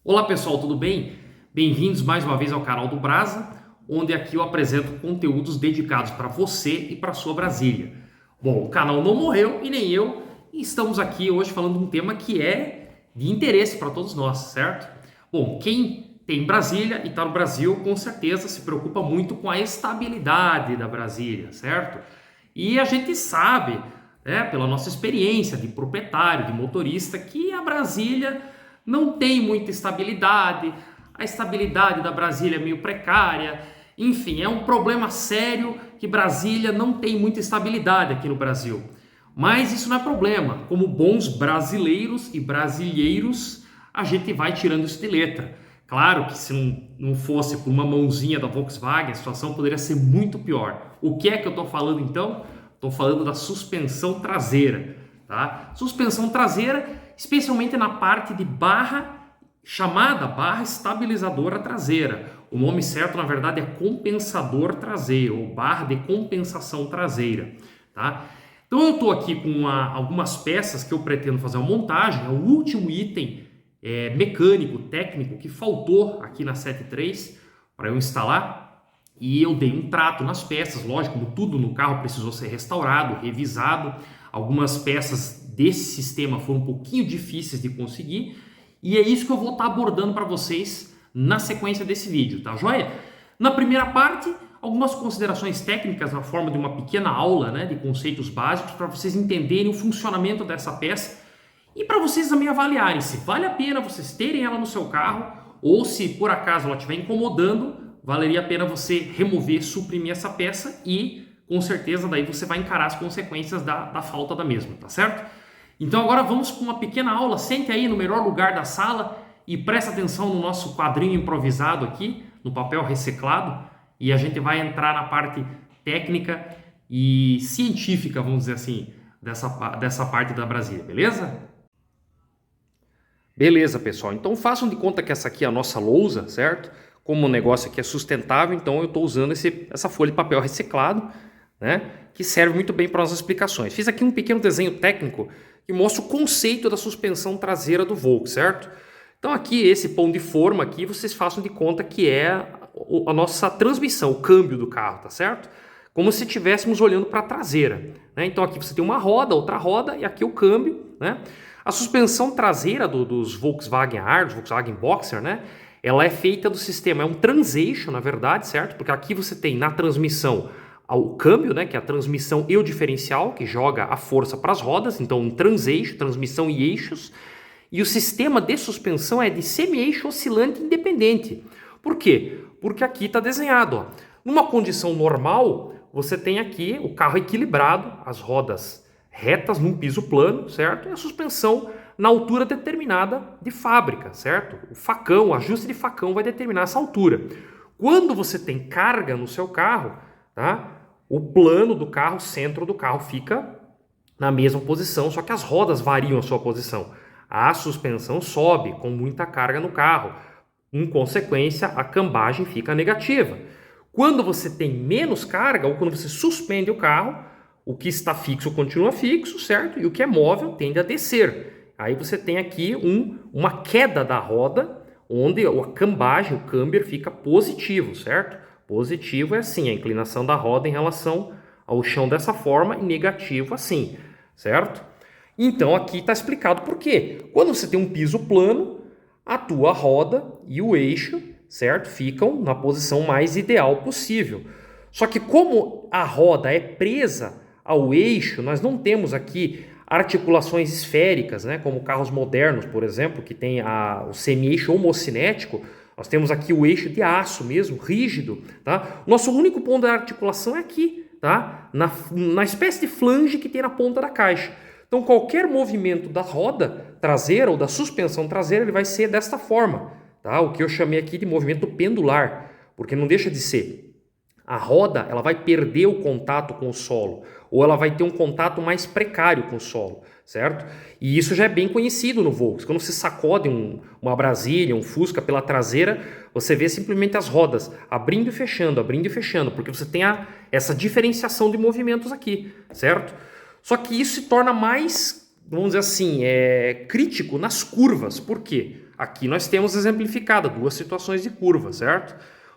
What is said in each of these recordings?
Olá pessoal, tudo bem? Bem-vindos mais uma vez ao canal do Brasa, onde aqui eu apresento conteúdos dedicados para você e para sua Brasília. Bom, o canal não morreu e nem eu, e estamos aqui hoje falando de um tema que é de interesse para todos nós, certo? Bom, quem tem Brasília e está no Brasil, com certeza se preocupa muito com a estabilidade da Brasília, certo? E a gente sabe, pela nossa experiência de proprietário, de motorista, que a Brasília não tem muita estabilidade, a estabilidade da Brasília é meio precária, enfim, é um problema sério que Brasília não tem muita estabilidade aqui no Brasil. Mas isso não é problema, como bons brasileiros e brasilheiros, a gente vai tirando isso de letra. Claro que se não fosse por uma mãozinha da Volkswagen, a situação poderia ser muito pior. O que é que eu estou falando então? Estou falando da suspensão traseira. Tá? Suspensão traseira, especialmente na parte de barra, chamada barra estabilizadora traseira. O nome certo, na verdade, é compensador traseiro, ou barra de compensação traseira. Tá? Então eu estou aqui com algumas peças que eu pretendo fazer uma montagem, é o último item mecânico, técnico que faltou aqui na 73 para eu instalar, e eu dei um trato nas peças, lógico, como tudo no carro precisou ser restaurado, revisado. Algumas peças desse sistema foram um pouquinho difíceis de conseguir, e é isso que eu vou estar abordando para vocês na sequência desse vídeo, tá joia? Na primeira parte, algumas considerações técnicas na forma de uma pequena aula, de conceitos básicos para vocês entenderem o funcionamento dessa peça e para vocês também avaliarem se vale a pena vocês terem ela no seu carro ou se por acaso ela estiver incomodando, valeria a pena você remover, suprimir essa peça e com certeza daí você vai encarar as consequências da falta da mesma, tá certo? Então agora vamos com uma pequena aula, sente aí no melhor lugar da sala e presta atenção no nosso quadrinho improvisado aqui, no papel reciclado, e a gente vai entrar na parte técnica e científica, vamos dizer assim, dessa parte da Brasília, beleza? Beleza, pessoal. Então façam de conta que essa aqui é a nossa lousa, certo? Como o negócio aqui é sustentável, então eu estou usando essa folha de papel reciclado, que serve muito bem para nossas explicações. Fiz aqui um pequeno desenho técnico que mostra o conceito da suspensão traseira do Volks, certo? Então aqui, esse pão de forma aqui, vocês façam de conta que é a nossa transmissão, o câmbio do carro, tá certo? Como se estivéssemos olhando para a traseira, Então aqui você tem uma roda, outra roda e aqui o câmbio, A suspensão traseira dos Volkswagen R, dos Volkswagen Boxer, ela é feita do sistema, é um transeixo, na verdade, certo? Porque aqui você tem na transmissão o câmbio, que é a transmissão e o diferencial, que joga a força para as rodas, então um transeixo, transmissão e eixos. E o sistema de suspensão é de semi-eixo oscilante independente. Por quê? Porque aqui está desenhado, ó. Numa condição normal, você tem aqui o carro equilibrado, as rodas retas num piso plano, certo? E a suspensão na altura determinada de fábrica, certo? O facão, o ajuste de facão vai determinar essa altura. Quando você tem carga no seu carro, o plano do carro, o centro do carro fica na mesma posição, só que as rodas variam a sua posição. A suspensão sobe com muita carga no carro. Em consequência, a cambagem fica negativa. Quando você tem menos carga, ou quando você suspende o carro, o que está fixo continua fixo, certo? E o que é móvel tende a descer. Aí você tem aqui uma queda da roda, onde a cambagem, o camber, fica positivo, certo? Positivo é assim, a inclinação da roda em relação ao chão dessa forma, e negativo assim, certo? Então aqui está explicado por quê. Quando você tem um piso plano, a tua roda e o eixo, certo, ficam na posição mais ideal possível. Só que como a roda é presa ao eixo, nós não temos aqui articulações esféricas, como carros modernos, por exemplo, que tem o semi-eixo homocinético. Nós temos aqui o eixo de aço mesmo, rígido, tá? Nosso único ponto da articulação é aqui, tá? Na espécie de flange que tem na ponta da caixa. Então, qualquer movimento da roda traseira ou da suspensão traseira, ele vai ser desta forma, tá? O que eu chamei aqui de movimento pendular, porque não deixa de ser. A roda, ela vai perder o contato com o solo, ou ela vai ter um contato mais precário com o solo, certo? E isso já é bem conhecido no Volks. Quando você sacode uma Brasília, um Fusca pela traseira, você vê simplesmente as rodas abrindo e fechando, porque você tem essa diferenciação de movimentos aqui, certo? Só que isso se torna mais, vamos dizer assim, crítico nas curvas. Por quê? Aqui nós temos exemplificada duas situações de curva, certo?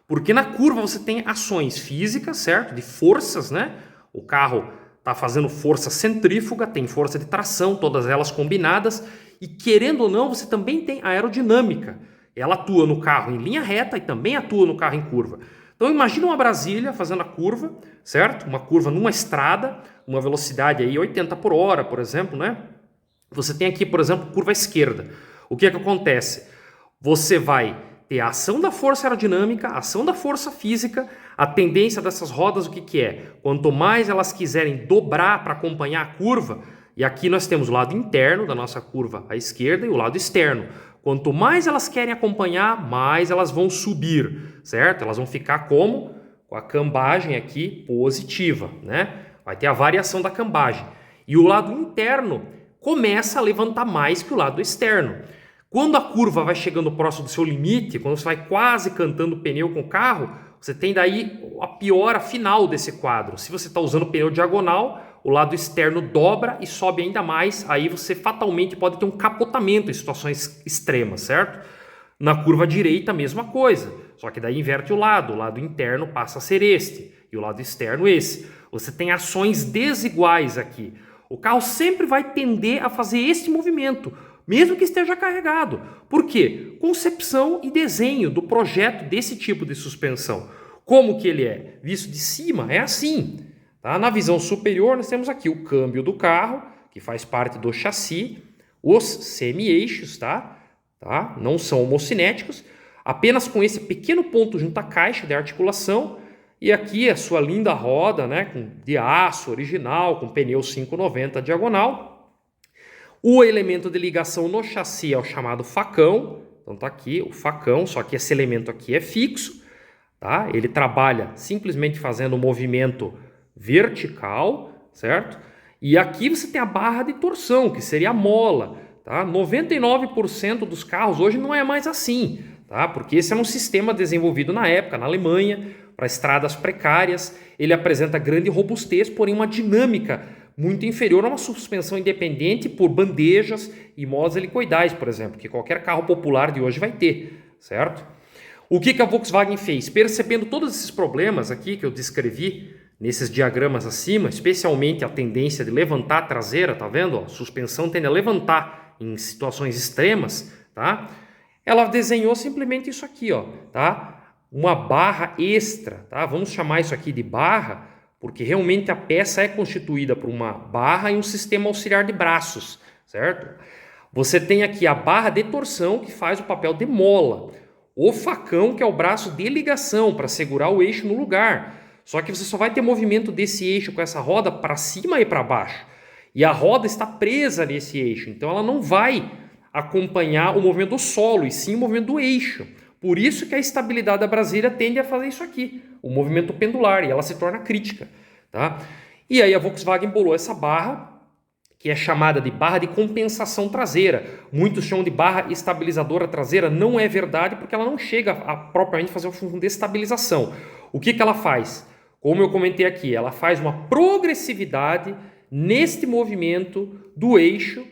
Porque na curva você tem ações físicas, certo? De forças, né? O carro está fazendo força centrífuga, tem força de tração, todas elas combinadas. E querendo ou não, você também tem aerodinâmica. Ela atua no carro em linha reta e também atua no carro em curva. Então imagina uma Brasília fazendo a curva, certo? Uma curva numa estrada, uma velocidade aí 80 por hora, por exemplo, né? Você tem aqui, por exemplo, curva esquerda. O que é que acontece? Você vai ter a ação da força aerodinâmica, a ação da força física, a tendência dessas rodas, o que que é? Quanto mais elas quiserem dobrar para acompanhar a curva, e aqui nós temos o lado interno da nossa curva à esquerda e o lado externo. Quanto mais elas querem acompanhar, mais elas vão subir, certo? Elas vão ficar como? Com a cambagem aqui positiva, né? Vai ter a variação da cambagem. E o lado interno começa a levantar mais que o lado externo. Quando a curva vai chegando próximo do seu limite, quando você vai quase cantando o pneu com o carro, você tem daí a piora final desse quadro. Se você está usando pneu diagonal, o lado externo dobra e sobe ainda mais, aí você fatalmente pode ter um capotamento em situações extremas, certo? Na curva direita, a mesma coisa, só que daí inverte o lado interno passa a ser este e o lado externo esse. Você tem ações desiguais aqui. O carro sempre vai tender a fazer esse movimento, mesmo que esteja carregado. Por quê? Concepção e desenho do projeto desse tipo de suspensão. Como que ele é? Visto de cima, é assim. Tá? Na visão superior, nós temos aqui o câmbio do carro, que faz parte do chassi, os semi-eixos, tá? Não são homocinéticos, apenas com esse pequeno ponto junto à caixa de articulação, e aqui a sua linda roda, né, de aço original, com pneu 590 diagonal. O elemento de ligação no chassi é o chamado facão. Então tá aqui o facão, só que esse elemento aqui é fixo, tá? Ele trabalha simplesmente fazendo um movimento vertical, certo? E aqui você tem a barra de torção, que seria a mola, tá? 99% dos carros hoje não é mais assim, tá? Porque esse é um sistema desenvolvido na época, na Alemanha, para estradas precárias. Ele apresenta grande robustez, porém uma dinâmica muito inferior a uma suspensão independente por bandejas e molas helicoidais, por exemplo, que qualquer carro popular de hoje vai ter, certo? O que a Volkswagen fez? Percebendo todos esses problemas aqui que eu descrevi nesses diagramas acima, especialmente a tendência de levantar a traseira, tá vendo? A suspensão tende a levantar em situações extremas, tá? Ela desenhou simplesmente isso aqui, ó, tá? Uma barra extra, tá? Vamos chamar isso aqui de barra, porque realmente a peça é constituída por uma barra e um sistema auxiliar de braços, certo? Você tem aqui a barra de torção, que faz o papel de mola, o facão, que é o braço de ligação para segurar o eixo no lugar. Só que você só vai ter movimento desse eixo com essa roda para cima e para baixo. E a roda está presa nesse eixo, então ela não vai acompanhar o movimento do solo, e sim o movimento do eixo. Por isso que a estabilidade da Brasília tende a fazer isso aqui, o movimento pendular, e ela se torna crítica, tá? E aí a Volkswagen bolou essa barra, que é chamada de barra de compensação traseira. Muitos chamam de barra estabilizadora traseira. Não é verdade, porque ela não chega a propriamente fazer uma função de estabilização. O que ela faz? Como eu comentei aqui, ela faz uma progressividade neste movimento do eixo,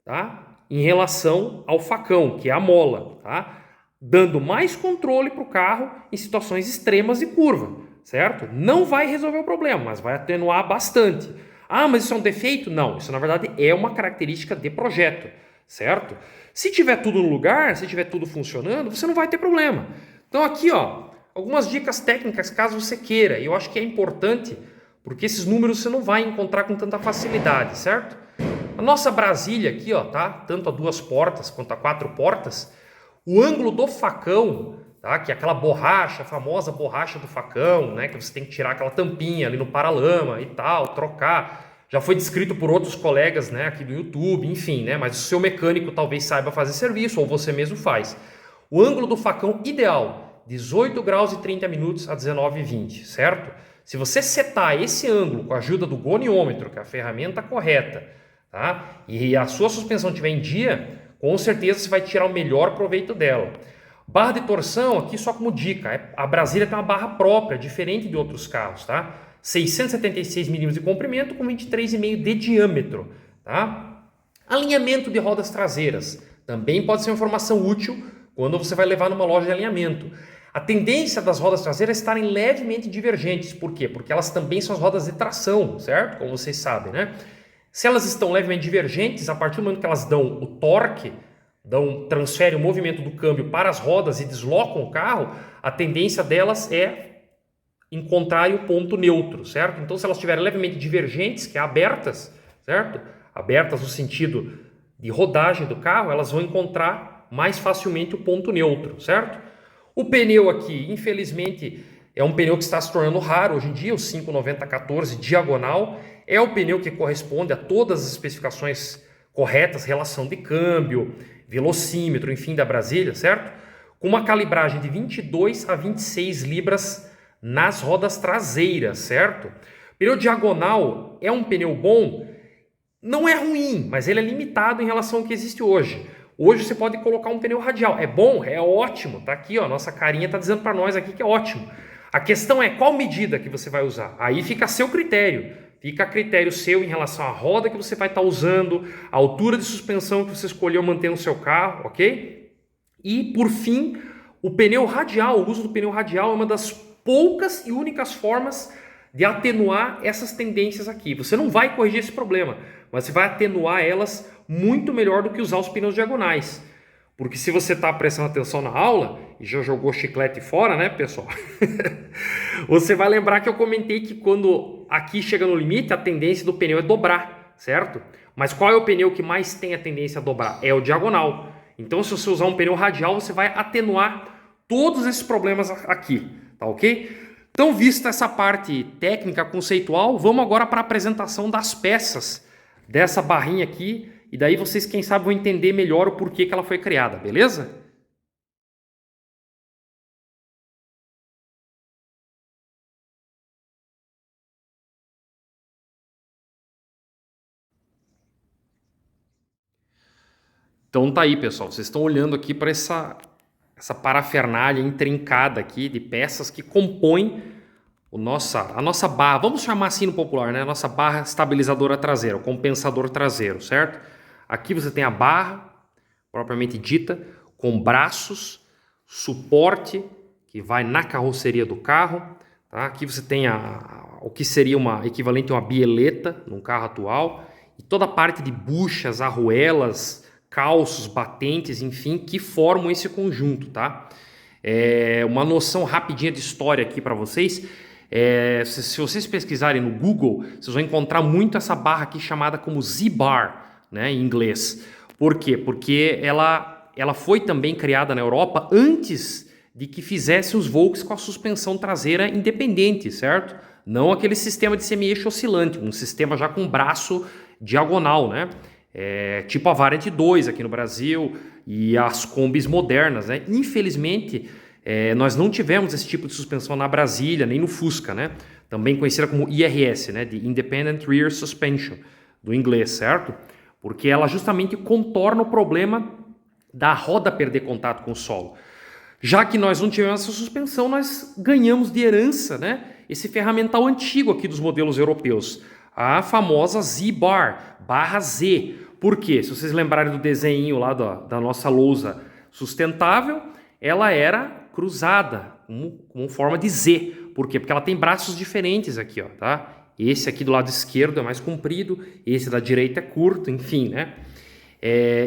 tá? Em relação ao facão, que é a mola, tá? Dando mais controle para o carro em situações extremas de curva, certo? Não vai resolver o problema, mas vai atenuar bastante. Ah, mas isso é um defeito? Não, isso na verdade é uma característica de projeto, certo? Se tiver tudo no lugar, se tiver tudo funcionando, você não vai ter problema. Então aqui, ó, algumas dicas técnicas caso você queira. E eu acho que é importante, porque esses números você não vai encontrar com tanta facilidade, certo? A nossa Brasília aqui, ó, tá? Tanto a 2 portas quanto a 4 portas, o ângulo do facão, tá? Que é aquela borracha, a famosa borracha do facão, né? Que você tem que tirar aquela tampinha ali no paralama e tal, trocar. Já foi descrito por outros colegas, né? Aqui do YouTube, enfim, né? Mas o seu mecânico talvez saiba fazer serviço, ou você mesmo faz. O ângulo do facão ideal, 18 graus e 30 minutos a 19,20, certo? Se você setar esse ângulo com a ajuda do goniômetro, que é a ferramenta correta, tá? E a sua suspensão estiver em dia, com certeza você vai tirar o melhor proveito dela. Barra de torção, aqui só como dica, a Brasília tem uma barra própria, diferente de outros carros, tá? 676 milímetros de comprimento com 23,5 de diâmetro, tá? Alinhamento de rodas traseiras, Também pode ser uma informação útil quando você vai levar numa loja de alinhamento. A tendência das rodas traseiras é estarem levemente divergentes. Por quê? Porque elas também são as rodas de tração, certo? Como vocês sabem, né? Se elas estão levemente divergentes, a partir do momento que elas dão o torque, transferem o movimento do câmbio para as rodas e deslocam o carro, a tendência delas é encontrarem o ponto neutro, certo? Então, se elas estiverem levemente divergentes, que é abertas, certo? Abertas no sentido de rodagem do carro, elas vão encontrar mais facilmente o ponto neutro, certo? O pneu aqui, infelizmente, é um pneu que está se tornando raro hoje em dia, o 590-14 diagonal. É o pneu que corresponde a todas as especificações corretas, relação de câmbio, velocímetro, enfim, da Brasília, certo? Com uma calibragem de 22 a 26 libras nas rodas traseiras, certo? Pneu diagonal é um pneu bom? Não é ruim, mas ele é limitado em relação ao que existe hoje. Hoje você pode colocar um pneu radial. É bom? É ótimo. Tá aqui, ó, nossa carinha tá dizendo para nós aqui que é ótimo. A questão é qual medida que você vai usar. Aí fica a seu critério. Fica a critério seu em relação à roda que você vai estar usando, a altura de suspensão que você escolheu manter no seu carro, ok? E, por fim, o pneu radial. O uso do pneu radial é uma das poucas e únicas formas de atenuar essas tendências aqui. Você não vai corrigir esse problema, mas você vai atenuar elas muito melhor do que usar os pneus diagonais. Porque se você está prestando atenção na aula e já jogou chiclete fora, né, pessoal? Você vai lembrar que eu comentei que quando aqui chega no limite, a tendência do pneu é dobrar, certo? Mas qual é o pneu que mais tem a tendência a dobrar? É o diagonal. Então, se você usar um pneu radial, você vai atenuar todos esses problemas aqui, tá ok? Então, vista essa parte técnica, conceitual, vamos agora para a apresentação das peças dessa barrinha aqui. E daí vocês, quem sabe, vão entender melhor o porquê que ela foi criada, beleza? Então tá aí, pessoal. Vocês estão olhando aqui para essa parafernália intrincada aqui de peças que compõem a nossa barra, vamos chamar assim no popular, né? A nossa barra estabilizadora traseira, o compensador traseiro, certo? Aqui você tem a barra, propriamente dita, com braços, suporte, que vai na carroceria do carro. Tá? Aqui você tem o que seria uma equivalente a uma bieleta num carro atual. E toda a parte de buchas, arruelas, calços, batentes, enfim, que formam esse conjunto, tá? Uma noção rapidinha de história aqui para vocês. Se vocês pesquisarem no Google, vocês vão encontrar muito essa barra aqui chamada como Z-Bar, né, em inglês. Por quê? Porque ela foi também criada na Europa antes de que fizesse os Volks com a suspensão traseira independente, certo? Não aquele sistema de semi-eixo oscilante, um sistema já com braço diagonal, né? Tipo a Variant 2 aqui no Brasil e as Kombis modernas, né? Infelizmente, nós não tivemos esse tipo de suspensão na Brasília, nem no Fusca, né? Também conhecida como IRS, né? De Independent Rear Suspension, do inglês, certo? Porque ela justamente contorna o problema da roda perder contato com o solo. Já que nós não tivemos essa suspensão, nós ganhamos de herança, né, esse ferramental antigo aqui dos modelos europeus, a famosa Z-Bar, barra Z. Por quê? Se vocês lembrarem do desenho lá da nossa lousa sustentável, ela era cruzada, com forma de Z. Por quê? Porque ela tem braços diferentes aqui, ó, tá? Esse aqui do lado esquerdo é mais comprido, esse da direita é curto, enfim, né?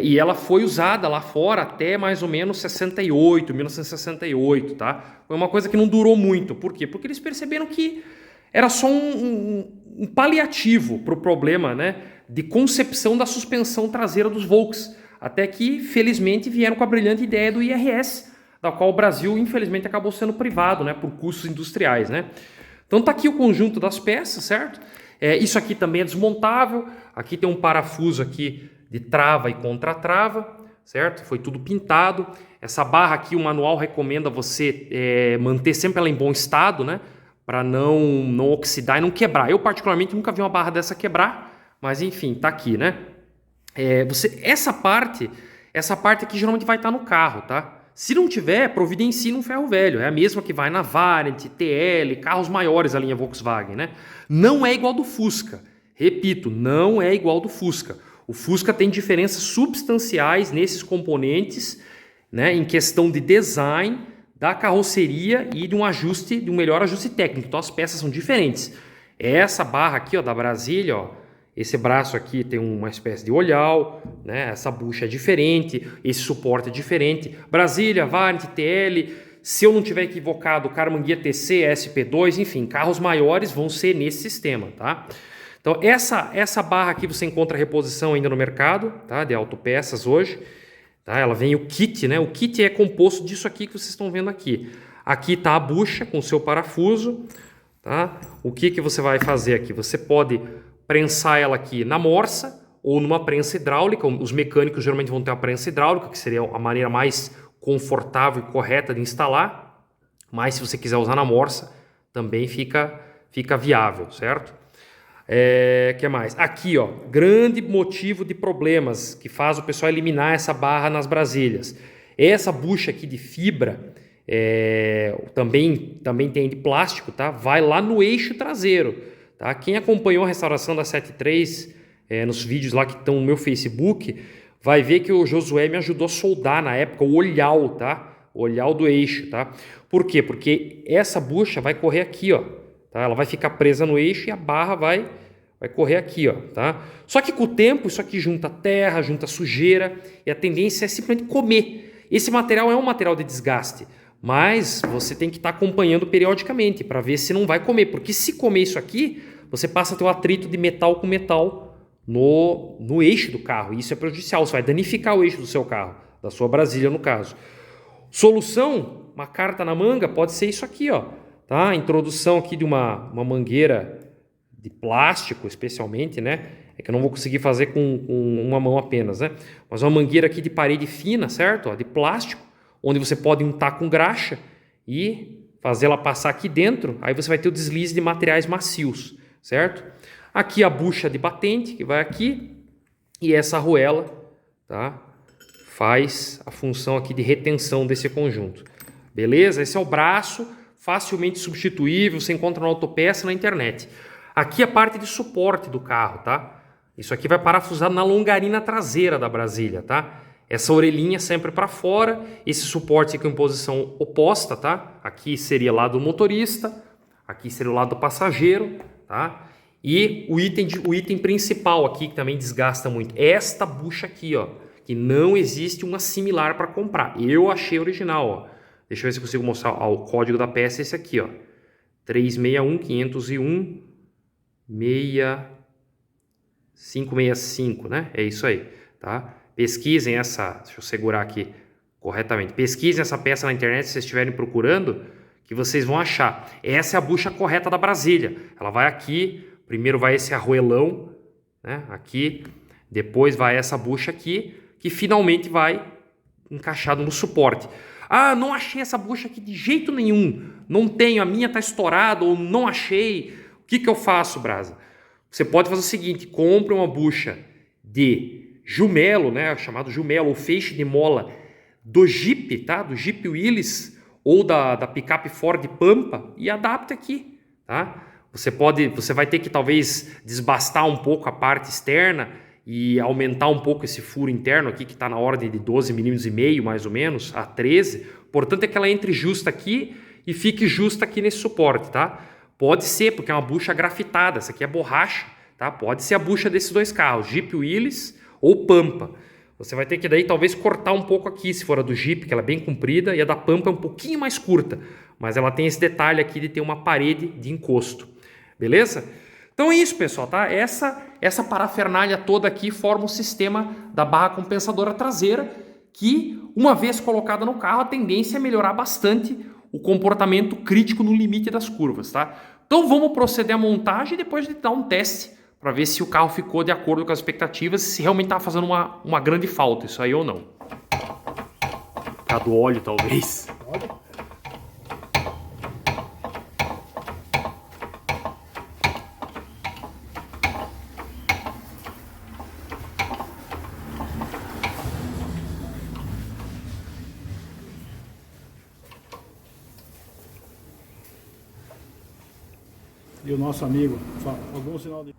E ela foi usada lá fora até mais ou menos 1968, tá? Foi uma coisa que não durou muito. Por quê? Porque eles perceberam que era só um paliativo para o problema, né, de concepção da suspensão traseira dos Volks. Até que, felizmente, vieram com a brilhante ideia do IRS, da qual o Brasil, infelizmente, acabou sendo privado, né, por custos industriais, né? Então tá aqui o conjunto das peças, certo? Isso aqui também é desmontável. Aqui tem um parafuso aqui de trava e contra-trava, certo? Foi tudo pintado. Essa barra aqui, o manual recomenda você manter sempre ela em bom estado, né? Para não oxidar e não quebrar. Eu, particularmente, nunca vi uma barra dessa quebrar, mas enfim, tá aqui, né? Essa parte aqui geralmente vai estar no carro, tá? Se não tiver, providencie um ferro velho. É a mesma que vai na Variant, TL, carros maiores da linha Volkswagen, né? Não é igual do Fusca. Repito, não é igual do Fusca. O Fusca tem diferenças substanciais nesses componentes, né, em questão de design da carroceria e de um melhor ajuste técnico. Então as peças são diferentes. Essa barra aqui, ó, da Brasília, ó, esse braço aqui tem uma espécie de olhal, né? Essa bucha é diferente, esse suporte é diferente. Brasília, Variant, TL, se eu não tiver equivocado, Caramanguia TC, SP2, enfim, carros maiores vão ser nesse sistema, tá? Então essa barra aqui você encontra reposição ainda no mercado, tá? De autopeças hoje, tá? Ela vem o kit, né? O kit é composto disso aqui que vocês estão vendo aqui. Aqui está a bucha com o seu parafuso, tá? O que você vai fazer aqui? Você pode prensar ela aqui na morsa ou numa prensa hidráulica. Os mecânicos geralmente vão ter uma prensa hidráulica, que seria a maneira mais confortável e correta de instalar. Mas se você quiser usar na morsa, também fica viável, certo? Que mais? Aqui, ó, grande motivo de problemas que faz o pessoal eliminar essa barra nas Brasílias. Essa bucha aqui de fibra, também tem de plástico, tá? Vai lá no eixo traseiro. Tá? Quem acompanhou a restauração da 73 nos vídeos lá que estão no meu Facebook, vai ver que o Josué me ajudou a soldar na época o olhal, tá? O olhal do eixo, tá? Por quê? Porque essa bucha vai correr aqui, ó, tá? Ela vai ficar presa no eixo e a barra vai correr aqui, ó, tá? Só que com o tempo isso aqui junta terra, junta sujeira e a tendência é simplesmente comer. Esse material é um material de desgaste, mas você tem que estar acompanhando periodicamente para ver se não vai comer, porque se comer isso aqui, você passa a ter um atrito de metal com metal no eixo do carro, e isso é prejudicial, você vai danificar o eixo do seu carro, da sua Brasília no caso. Solução, uma carta na manga, pode ser isso aqui, ó, tá? A introdução aqui de uma mangueira de plástico, especialmente, né? É que eu não vou conseguir fazer com uma mão apenas, né? Mas uma mangueira aqui de parede fina, certo? Ó, de plástico, onde você pode untar com graxa e fazer ela passar aqui dentro, aí você vai ter o deslize de materiais macios, certo? Aqui a bucha de batente, que vai aqui, e essa arruela, tá? Faz a função aqui de retenção desse conjunto. Beleza? Esse é o braço, facilmente substituível, você encontra na autopeça, na internet. Aqui a parte de suporte do carro, tá? Isso aqui vai parafusar na longarina traseira da Brasília, tá? Essa orelhinha sempre para fora, esse suporte aqui em posição oposta, tá? Aqui seria o lado do motorista, aqui seria o lado do passageiro, tá? E o item principal aqui, que também desgasta muito, esta bucha aqui, ó, que não existe uma similar para comprar. Eu achei original, ó. Deixa eu ver se eu consigo mostrar o código da peça, esse aqui, ó. 361 565, né? É isso aí, tá? Pesquisem essa, deixa eu segurar aqui corretamente. Pesquisem essa peça na internet se vocês estiverem procurando, que vocês vão achar. Essa é a bucha correta da Brasília. Ela vai aqui, primeiro vai esse arruelão, né? Aqui, depois vai essa bucha aqui, que finalmente vai encaixado no suporte. Ah, não achei essa bucha aqui de jeito nenhum. Não tenho, a minha está estourada ou não achei. O que eu faço, Brasa? Você pode fazer o seguinte, compre uma bucha de jumelo, né, chamado jumelo ou feixe de mola do Jeep, tá? Do Jeep Willys ou da picape Ford Pampa e adapte aqui, tá? Você vai ter que talvez desbastar um pouco a parte externa e aumentar um pouco esse furo interno aqui que está na ordem de 12,5 mm mais ou menos a 13. Portanto é que ela entre justa aqui e fique justa aqui nesse suporte, tá? Pode ser porque é uma bucha grafitada, essa aqui é borracha, tá? Pode ser a bucha desses dois carros, Jeep Willys ou Pampa. Você vai ter que daí talvez cortar um pouco aqui, se for a do Jeep, que ela é bem comprida, e a da Pampa é um pouquinho mais curta, mas ela tem esse detalhe aqui de ter uma parede de encosto. Beleza? Então é isso, pessoal, tá? Essa parafernália toda aqui forma o sistema da barra compensadora traseira, que uma vez colocada no carro, a tendência é melhorar bastante o comportamento crítico no limite das curvas, tá? Então vamos proceder à montagem e depois de dar um teste para ver se o carro ficou de acordo com as expectativas, se realmente está fazendo uma grande falta isso aí ou não. Tá do óleo, talvez. E o nosso amigo, algum sinal de...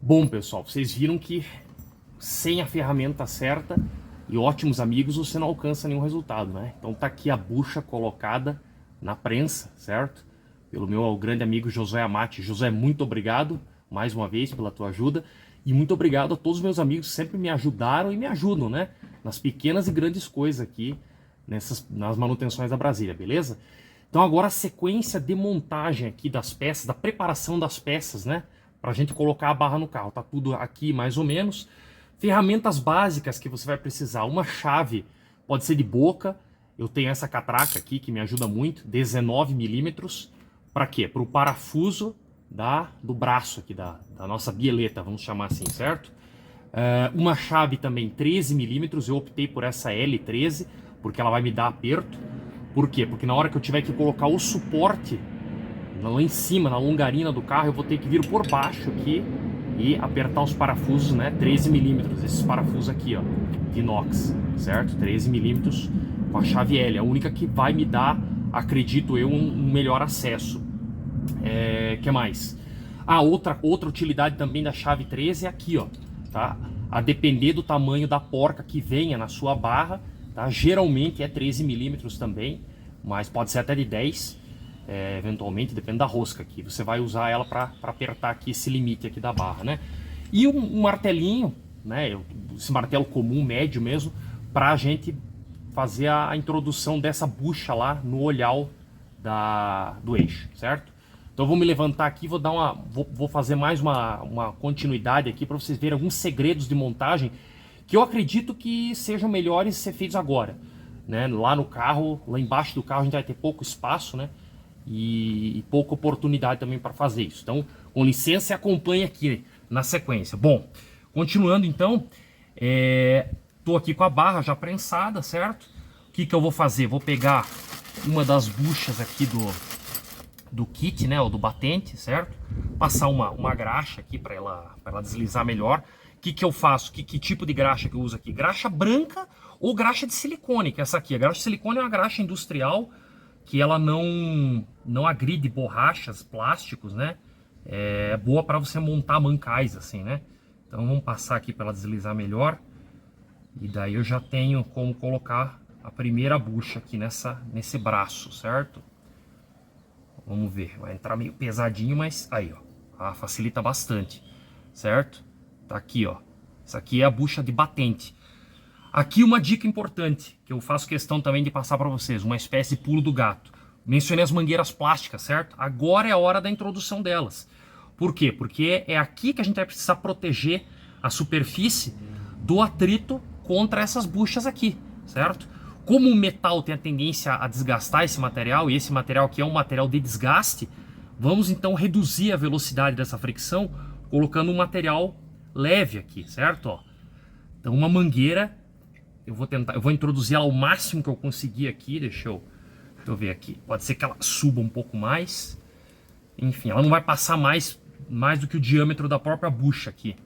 Bom, pessoal, vocês viram que o sem a ferramenta certa e ótimos amigos, você não alcança nenhum resultado, né? Então tá aqui a bucha colocada na prensa, certo? Pelo meu grande amigo Josué Amati. Josué, muito obrigado mais uma vez pela tua ajuda. E muito obrigado a todos os meus amigos que sempre me ajudaram e me ajudam, né? Nas pequenas e grandes coisas aqui, nas manutenções da Brasília, beleza? Então agora a sequência de montagem aqui das peças, da preparação das peças, né? Pra gente colocar a barra no carro. Tá tudo aqui mais ou menos. Ferramentas básicas que você vai precisar. Uma chave, pode ser de boca. Eu tenho essa catraca aqui que me ajuda muito, 19 milímetros. Para quê? Para o parafuso do braço aqui, da nossa bieleta, vamos chamar assim, certo? Uma chave também 13 milímetros, eu optei por essa L13, porque ela vai me dar aperto. Por quê? Porque na hora que eu tiver que colocar o suporte lá em cima, na longarina do carro, eu vou ter que vir por baixo aqui e apertar os parafusos, né? 13 milímetros, esses parafusos aqui, ó, de inox, certo? 13 milímetros com a chave L, a única que vai me dar, acredito eu, um melhor acesso. Que mais? Outra utilidade também da chave 13 é aqui, ó, tá? A depender do tamanho da porca que venha na sua barra, tá? Geralmente é 13 milímetros também, mas pode ser até de 10, eventualmente, depende da rosca aqui. Você vai usar ela para apertar aqui esse limite aqui da barra, né? E um martelinho, né? Esse martelo comum, médio mesmo, para a gente fazer a introdução dessa bucha lá no olhal do eixo, certo? Então eu vou me levantar aqui, vou fazer mais uma continuidade aqui para vocês verem alguns segredos de montagem que eu acredito que sejam melhores ser feitos agora, né? Lá no carro, lá embaixo do carro a gente vai ter pouco espaço, né? E pouca oportunidade também para fazer isso. Então, com licença, e acompanhe aqui na sequência. Bom, continuando então, tô aqui com a barra já prensada, certo? O que eu vou fazer? Vou pegar uma das buchas aqui do kit, né, ou do batente, certo? Passar uma graxa aqui para ela deslizar melhor. O que eu faço? Que tipo de graxa que eu uso aqui? Graxa branca ou graxa de silicone, que é essa aqui. A graxa de silicone é uma graxa industrial que ela não agride borrachas, plásticos, né? É boa para você montar mancais assim, né? Então vamos passar aqui para ela deslizar melhor. E daí eu já tenho como colocar a primeira bucha aqui nesse braço, certo? Vamos ver, vai entrar meio pesadinho, mas aí, ó, facilita bastante, certo? Tá aqui, ó. Essa aqui é a bucha de batente. Aqui uma dica importante, que eu faço questão também de passar para vocês, uma espécie de pulo do gato. Mencionei as mangueiras plásticas, certo? Agora é a hora da introdução delas. Por quê? Porque é aqui que a gente vai precisar proteger a superfície do atrito contra essas buchas aqui, certo? Como o metal tem a tendência a desgastar esse material, e esse material aqui é um material de desgaste, vamos então reduzir a velocidade dessa fricção colocando um material leve aqui, certo? Ó. Então uma mangueira, eu vou introduzir ela ao máximo que eu conseguir aqui, deixa eu ver aqui, pode ser que ela suba um pouco mais, enfim, ela não vai passar mais do que o diâmetro da própria bucha aqui,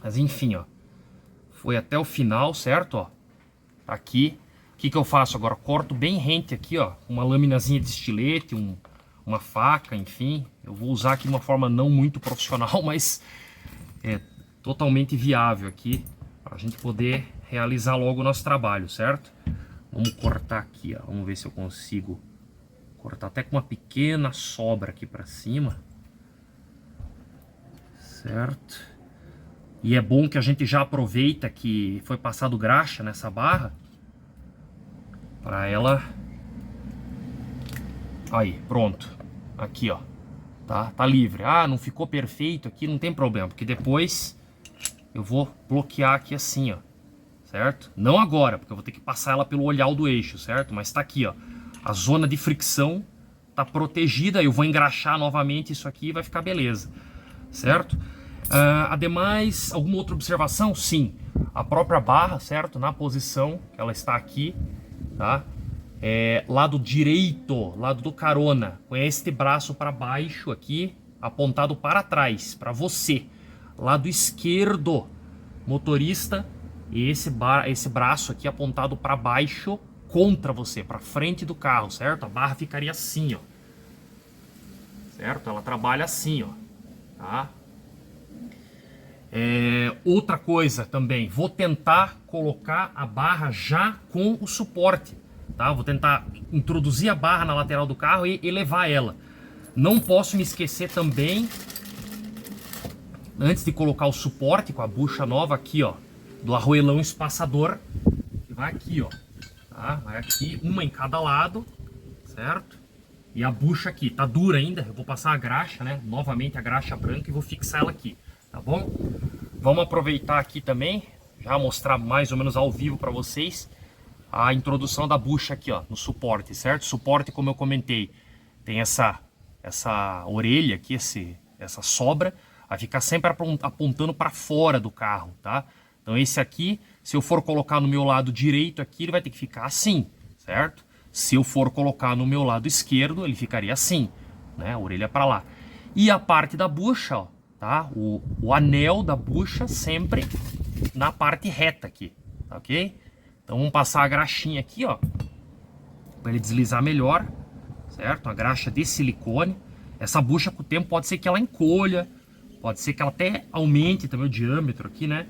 mas enfim, ó, foi até o final, certo? Ó, aqui. O que eu faço agora? Corto bem rente aqui, ó, uma laminazinha de estilete, uma faca, enfim. Eu vou usar aqui de uma forma não muito profissional, mas é totalmente viável aqui, para a gente poder realizar logo o nosso trabalho, certo? Vamos cortar aqui, ó, vamos ver se eu consigo cortar até com uma pequena sobra aqui para cima, certo? E é bom que a gente já aproveita que foi passado graxa nessa barra, para ela, aí, pronto, aqui ó, tá livre. Não ficou perfeito aqui, não tem problema, porque depois eu vou bloquear aqui assim, ó, certo? Não agora, porque eu vou ter que passar ela pelo olhal do eixo, certo? Mas tá aqui, ó, a zona de fricção tá protegida, eu vou engraxar novamente isso aqui e vai ficar beleza, certo? Ademais, alguma outra observação? Sim, a própria barra, certo? Na posição que ela está aqui, tá? Lado direito, lado do carona, com este braço para baixo aqui, apontado para trás, para você. Lado esquerdo, motorista, e esse braço aqui apontado para baixo, contra você, para frente do carro, certo? A barra ficaria assim, ó. Certo? Ela trabalha assim, ó. Tá? Outra coisa também, vou tentar colocar a barra já com o suporte, tá? Vou tentar introduzir a barra na lateral do carro e elevar ela. Não posso me esquecer também, antes de colocar o suporte com a bucha nova aqui, ó, do arruelão espaçador, que vai aqui, ó, tá? Vai aqui, uma em cada lado, certo? E a bucha aqui, tá dura ainda, eu vou passar a graxa, né? Novamente a graxa branca e vou fixar ela aqui, tá bom? Vamos aproveitar aqui também, já mostrar mais ou menos ao vivo para vocês a introdução da bucha aqui, ó, no suporte, certo? Suporte, como eu comentei, tem essa orelha aqui, essa sobra, vai ficar sempre apontando para fora do carro, tá? Então esse aqui, se eu for colocar no meu lado direito aqui, ele vai ter que ficar assim, certo? Se eu for colocar no meu lado esquerdo, ele ficaria assim, né? A orelha para lá. E a parte da bucha, ó, tá? O anel da bucha sempre na parte reta aqui, tá ok? Então vamos passar a graxinha aqui, ó, para ele deslizar melhor, certo? A graxa de silicone. Essa bucha com o tempo pode ser que ela encolha, pode ser que ela até aumente também o diâmetro aqui, né?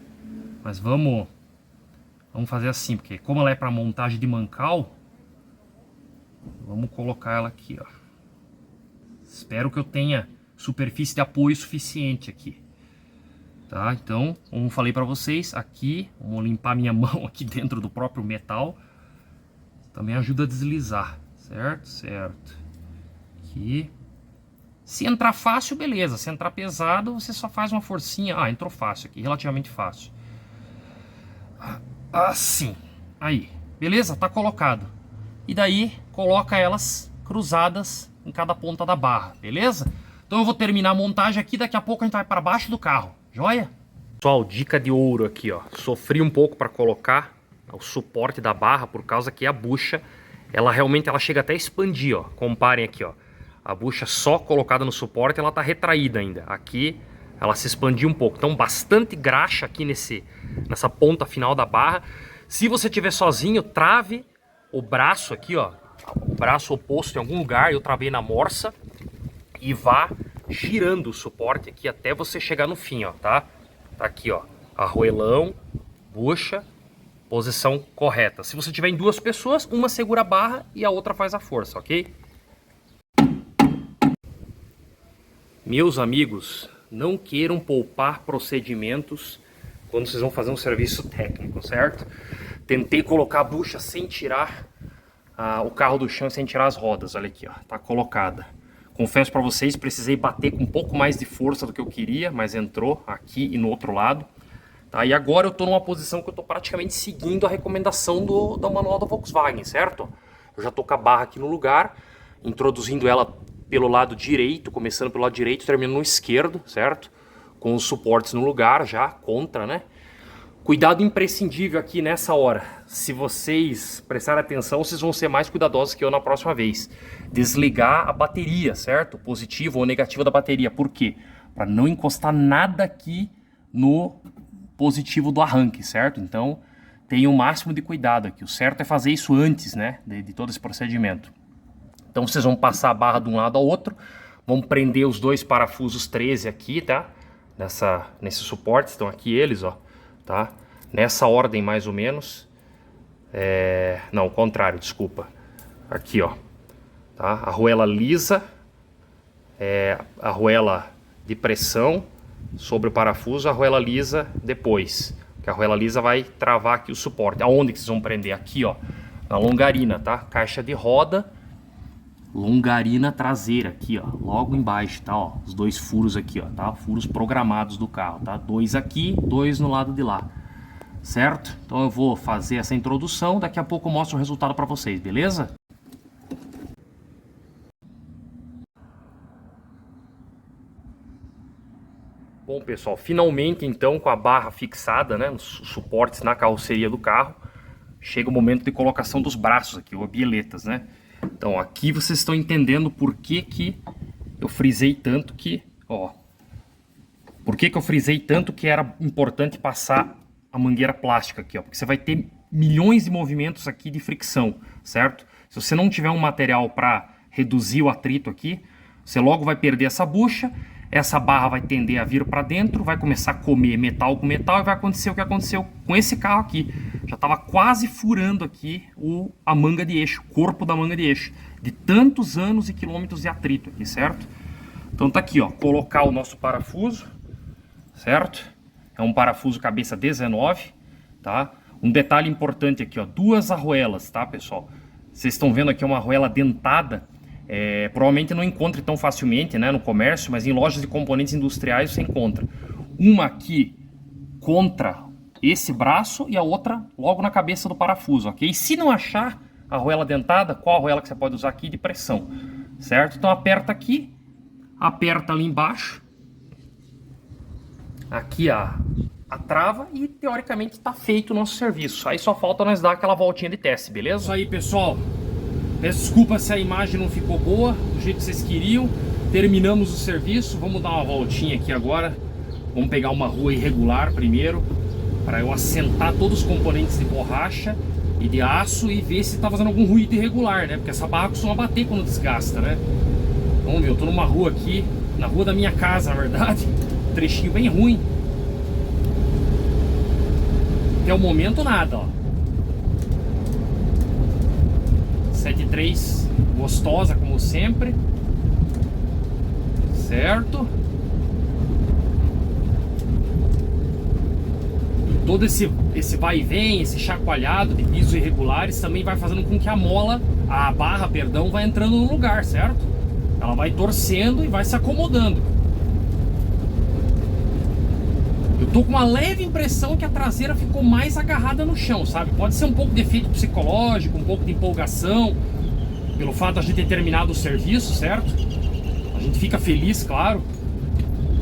Mas vamos fazer assim, porque como ela é para montagem de mancal, vamos colocar ela aqui, ó. Espero que eu tenha superfície de apoio suficiente aqui, tá? Então, como falei para vocês, aqui, vamos limpar minha mão aqui dentro do próprio metal, também ajuda a deslizar, certo? Certo. Aqui. Se entrar fácil, beleza. Se entrar pesado, você só faz uma forcinha. Ah, entrou fácil aqui, relativamente fácil. Assim. Aí, beleza? Tá colocado. E daí, coloca elas cruzadas em cada ponta da barra, beleza? Então eu vou terminar a montagem aqui, daqui a pouco a gente vai para baixo do carro, joia? Pessoal, dica de ouro aqui, ó. Sofri um pouco para colocar o suporte da barra, por causa que a bucha, ela realmente chega até a expandir, ó. Comparem aqui, ó. A bucha só colocada no suporte, ela tá retraída ainda. Aqui, ela se expandiu um pouco. Então, bastante graxa aqui nessa ponta final da barra. Se você estiver sozinho, trave o braço aqui, ó. O braço oposto em algum lugar, eu travei na morsa. E vá girando o suporte aqui até você chegar no fim, ó, tá? Tá aqui, ó, arruelão, bucha, posição correta. Se você tiver em duas pessoas, uma segura a barra e a outra faz a força, ok? Meus amigos, não queiram poupar procedimentos quando vocês vão fazer um serviço técnico, certo? Tentei colocar a bucha sem tirar o carro do chão, sem tirar as rodas, olha aqui, ó, tá colocada. Confesso para vocês, precisei bater com um pouco mais de força do que eu queria, mas entrou aqui e no outro lado. Tá? E agora eu estou numa posição que eu estou praticamente seguindo a recomendação do manual da Volkswagen, certo? Eu já estou com a barra aqui no lugar, introduzindo ela pelo lado direito, começando pelo lado direito, terminando no esquerdo, certo? Com os suportes no lugar já, contra, né? Cuidado imprescindível aqui nessa hora. Se vocês prestarem atenção, vocês vão ser mais cuidadosos que eu na próxima vez. Desligar a bateria, certo? Positivo ou negativo da bateria. Por quê? Para não encostar nada aqui no positivo do arranque, certo? Então, tenha o máximo de cuidado aqui. O certo é fazer isso antes, né? De todo esse procedimento. Então, vocês vão passar a barra de um lado ao outro. Vão prender os dois parafusos 13 aqui, tá? Nesses suportes. Estão aqui eles, ó. Tá? Nessa ordem mais ou menos. Não, o contrário, desculpa. Aqui, ó. Tá? Arruela lisa, arruela de pressão sobre o parafuso, arruela lisa depois. Que a arruela lisa vai travar aqui o suporte. Aonde que vocês vão prender? Aqui, ó, na longarina, tá? Caixa de roda, longarina traseira aqui, ó, logo embaixo, tá? Ó, os dois furos aqui, ó, tá? Furos programados do carro, tá? Dois aqui, dois no lado de lá, certo? Então eu vou fazer essa introdução, daqui a pouco eu mostro o resultado para vocês, beleza? Bom, pessoal, finalmente então com a barra fixada, né, nos suportes na carroceria do carro, chega o momento de colocação dos braços aqui, ou bieletas, né? Então aqui vocês estão entendendo por que que eu frisei tanto que, ó, por que que eu frisei tanto que era importante passar a mangueira plástica aqui, ó, porque você vai ter milhões de movimentos aqui de fricção, certo? Se você não tiver um material para reduzir o atrito aqui, você logo vai perder essa bucha. essa barra vai tender a vir para dentro, vai começar a comer metal com metal e vai acontecer o que aconteceu com esse carro aqui. Já estava quase furando aqui a manga de eixo, o corpo da manga de eixo, de tantos anos e quilômetros de atrito aqui, certo? Então tá aqui, ó, colocar o nosso parafuso, certo? É um parafuso cabeça 19, tá? Um detalhe importante aqui, ó, duas arruelas, tá, pessoal? Vocês estão vendo aqui uma arruela dentada. Provavelmente não encontre tão facilmente, né, no comércio, mas em lojas de componentes industriais você encontra. Uma aqui contra esse braço e a outra logo na cabeça do parafuso, ok? E se não achar a arruela dentada, qual arruela que você pode usar aqui de pressão, certo? Então aperta aqui, aperta ali embaixo, aqui a trava e teoricamente está feito o nosso serviço. Aí só falta nós dar aquela voltinha de teste, beleza? Isso aí, pessoal. Peço desculpa se a imagem não ficou boa, do jeito que vocês queriam. Terminamos o serviço, vamos dar uma voltinha aqui agora. Vamos pegar uma rua irregular primeiro, para eu assentar todos os componentes de borracha e de aço e ver se está fazendo algum ruído irregular, né? Porque essa barra costuma bater quando desgasta, né? Vamos ver, eu tô numa rua aqui, na rua da minha casa, na verdade. Um trechinho bem ruim. Até o momento nada, ó. 7.3 gostosa como sempre, certo? E todo esse vai e vem, esse chacoalhado de pisos irregulares também vai fazendo com que a barra, perdão, vai entrando no lugar, certo? Ela vai torcendo e vai se acomodando. Eu tô com uma leve impressão que a traseira ficou mais agarrada no chão, sabe? Pode ser um pouco de efeito psicológico, um pouco de empolgação, pelo fato de a gente ter terminado o serviço, certo? A gente fica feliz, claro.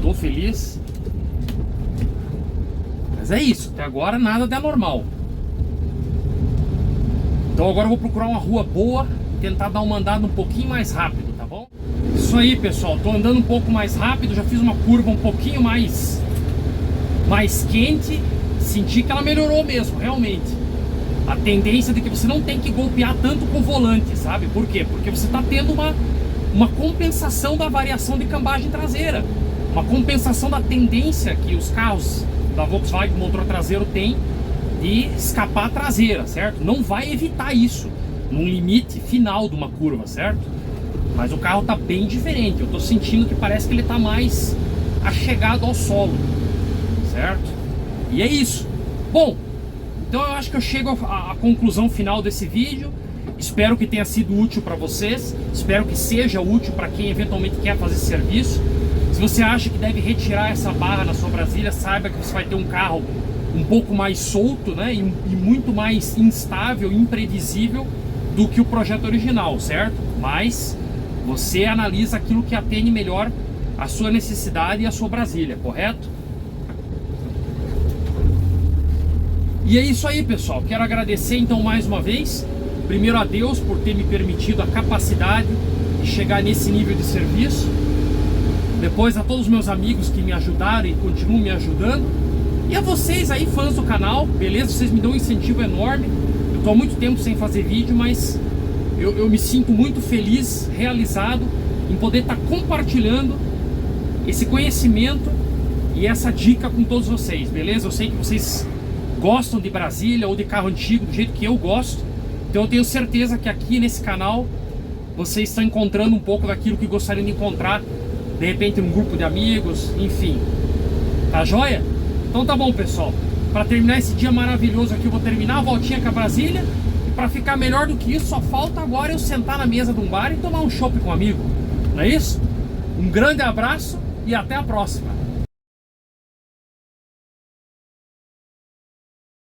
Tô feliz. Mas é isso, até agora nada de anormal. Então agora eu vou procurar uma rua boa e tentar dar uma andada um pouquinho mais rápido, tá bom? Isso aí, pessoal, tô andando um pouco mais rápido, já fiz uma curva um pouquinho mais quente, senti que ela melhorou mesmo, realmente. A tendência de que você não tem que golpear tanto com o volante, sabe? Por quê? Porque você está tendo uma compensação da variação de cambagem traseira, uma compensação da tendência que os carros da Volkswagen motor traseiro têm de escapar a traseira, certo? Não vai evitar isso num limite final de uma curva, certo? Mas o carro está bem diferente, eu estou sentindo que parece que ele está mais achegado ao solo, certo? E é isso. Bom, então eu acho que eu chego à conclusão final desse vídeo. Espero que tenha sido útil para vocês. Espero que seja útil para quem eventualmente quer fazer esse serviço. Se você acha que deve retirar essa barra na sua Brasília, saiba que você vai ter um carro um pouco mais solto, né? E muito mais instável, imprevisível do que o projeto original, certo? Mas você analisa aquilo que atende melhor a sua necessidade e a sua Brasília, correto? E é isso aí, pessoal. Quero agradecer então mais uma vez, primeiro a Deus por ter me permitido a capacidade de chegar nesse nível de serviço. Depois a todos os meus amigos que me ajudaram e continuam me ajudando. E a vocês aí, fãs do canal, beleza? Vocês me dão um incentivo enorme. Eu estou há muito tempo sem fazer vídeo, mas eu me sinto muito feliz, realizado em poder estar compartilhando esse conhecimento e essa dica com todos vocês, beleza? Eu sei que vocês gostam de Brasília ou de carro antigo do jeito que eu gosto, então eu tenho certeza que aqui nesse canal vocês estão encontrando um pouco daquilo que gostariam de encontrar, de repente num grupo de amigos, enfim. Tá joia? Então tá bom, pessoal. Para terminar esse dia maravilhoso aqui, eu vou terminar a voltinha com a Brasília. E para ficar melhor do que isso, só falta agora eu sentar na mesa de um bar e tomar um chopp com um amigo. Não é isso? Um grande abraço e até a próxima.